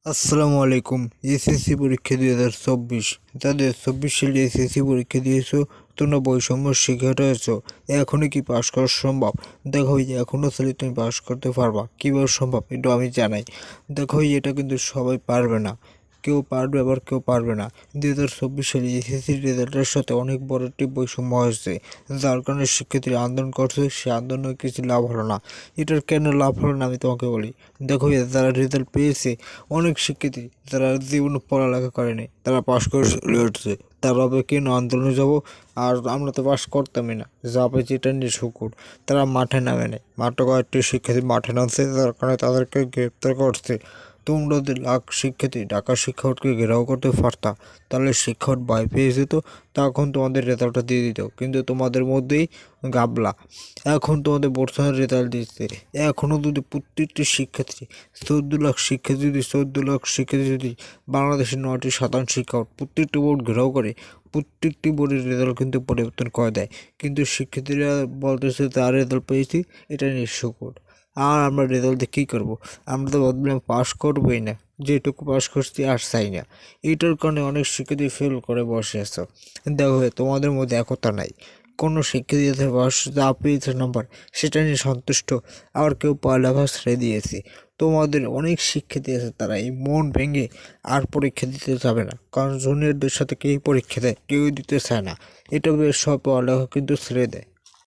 আসসালামু আলাইকুম। এসএসসি পরীক্ষা 2024 যাদের 24 সালে এসএসসি পরীক্ষা দিয়েছো, তোমরা বৈষম্য শিকার হয়েছো। এখনই কি পাস করা সম্ভব? দেখো এখনও চাইলে তুমি পাস করতে পারবা। কীভাবে সম্ভব এটা আমি জানাই। দেখো এটা কিন্তু সবাই পারবে না, কেউ পারবে আবার কেউ পারবে না। 2024 সালে এসএসসি রেজাল্টের সাথে অনেক বড় একটি বৈষম্য হয়েছে, যার কারণে শিক্ষার্থীরা আন্দোলন করছে। সে আন্দোলনে কিছু লাভ হলো না। এটার কেন লাভ হলো না আমি তোমাকে বলি। দেখো যারা রেজাল্ট পেয়েছে, অনেক শিক্ষার্থী যারা জীবনে পড়ালেখা করেনি তারা পাশ করে চলে উঠছে। তারা হবে কেন আন্দোলনে যাব, আর আমরা তো পাশ করতামই না, যাবে যেটা নিয়ে শুকুর। তারা মাঠে নামে নেয়, মাঠে কয়েকটি শিক্ষার্থী মাঠে নামছে, যার কারণে তাদেরকে গ্রেপ্তার করছে। তোমরা যদি লাখ শিক্ষার্থী ঢাকা শিক্ষা বোর্ডকে ঘেরাও করতে পারতা, তাহলে শিক্ষা বোর্ড ভয় পেয়ে যেত, তখন তোমাদের রেজাল্টটা দিয়ে দিত। কিন্তু তোমাদের মধ্যেই গাবলা। এখন তোমাদের বর্তমানে রেজাল্ট দিচ্ছে। এখনও যদি প্রত্যেকটি শিক্ষার্থী 14 লাখ শিক্ষার্থী যদি 14 লাখ শিক্ষার্থী যদি বাংলাদেশের 9টি সাধারণ শিক্ষা বোর্ড প্রত্যেকটি বোর্ড ঘেরাও করে, প্রত্যেকটি বোর্ডের রেজাল্ট কিন্তু পরিবর্তন করে দেয়। কিন্তু শিক্ষার্থীরা বলতেছে তার রেজাল্ট পেয়েছি, এটা নিঃশুকুর। আর আমরা রেজাল্ট দিয়ে কী করবো? আমরা তো ভাবলাম পাস করবোই না, যেটুকু পাস করছি আর চাই না। এইটার কারণে অনেক শিক্ষার্থী ফেল করে বসে আছো। দেখো তোমাদের মধ্যে একতা নাই। কোনো শিক্ষার্থী যাতে পাস যা পেয়েছে নাম্বার সেটা নিয়ে সন্তুষ্ট, আবার কেউ পড়ালেখা ছেড়ে দিয়েছে। তোমাদের অনেক শিক্ষার্থী আছে তারা এই মন ভেঙে আর পরীক্ষা দিতে যাবে না, কারণ জুনিয়রদের সাথে কেউ পরীক্ষা দেয়, কেউই দিতে চায় না। এটা বেশ সব পড়ালেখা কিন্তু ছেড়ে দেয়।